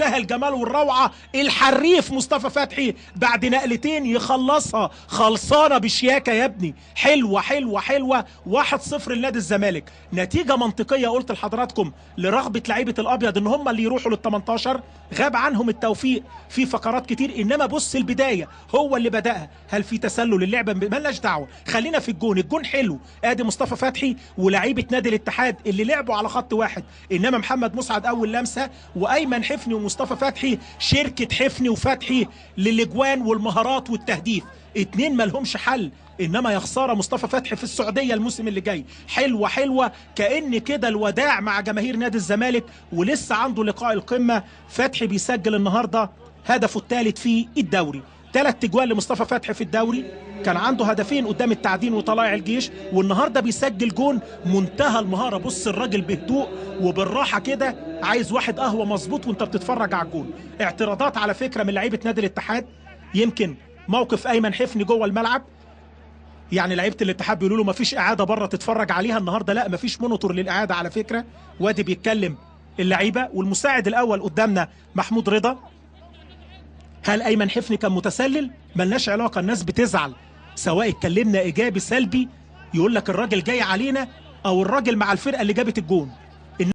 منتهى الجمال والروعه. الحريف مصطفى فتحي بعد نقلتين يخلصها خلصانه بشياكه يا ابني. حلوه حلوه حلوه. 1-0 لنادي الزمالك. نتيجه منطقيه قلت لحضراتكم لرغبه لعيبه الابيض ان هم اللي يروحوا لل18. غاب عنهم التوفيق في فقرات كتير، انما بص البدايه هو اللي بداها. هل في تسلل اللعبه؟ مالناش دعوه، خلينا في الجون. الجون حلو، ادي مصطفى فتحي ولاعيبه نادي الاتحاد اللي لعبوا على خط واحد، انما محمد مسعد اول لمسه، وايمن حفني ومصطفى فتحي شركه حفني وفتحي للاجوان والمهارات والتهديف. اتنين مالهمش حل، انما يا خساره مصطفى فتحي في السعوديه الموسم اللي جاي. حلوه حلوه، كأن كده الوداع مع جماهير نادي الزمالك، ولسه عنده لقاء القمه. فتحي بيسجل النهارده هدفه الثالث في الدوري. 3 اجوال لمصطفى فتحي في الدوري، كان عنده هدفين قدام التعدين وطلائع الجيش، والنهارده بيسجل جون. منتهى المهاره، بص الراجل بهدوء وبالراحه كده، عايز واحد قهوه مظبوط وانت بتتفرج على الجون. اعتراضات على فكره من لعيبه نادي الاتحاد، يمكن موقف ايمن حفني جوه الملعب، يعني لعيبه الاتحاد بيقولوا له مفيش اعاده بره تتفرج عليها النهارده. لا مفيش مونيتور للاعاده على فكره. وادي بيتكلم اللعيبه، والمساعد الاول قدامنا محمود رضا. هل ايمن حفني كان متسلل؟ ملناش علاقه، الناس بتزعل سواء اتكلمنا ايجابي سلبي، يقول لك الراجل جاي علينا او الراجل مع الفرقه اللي جابت الجون.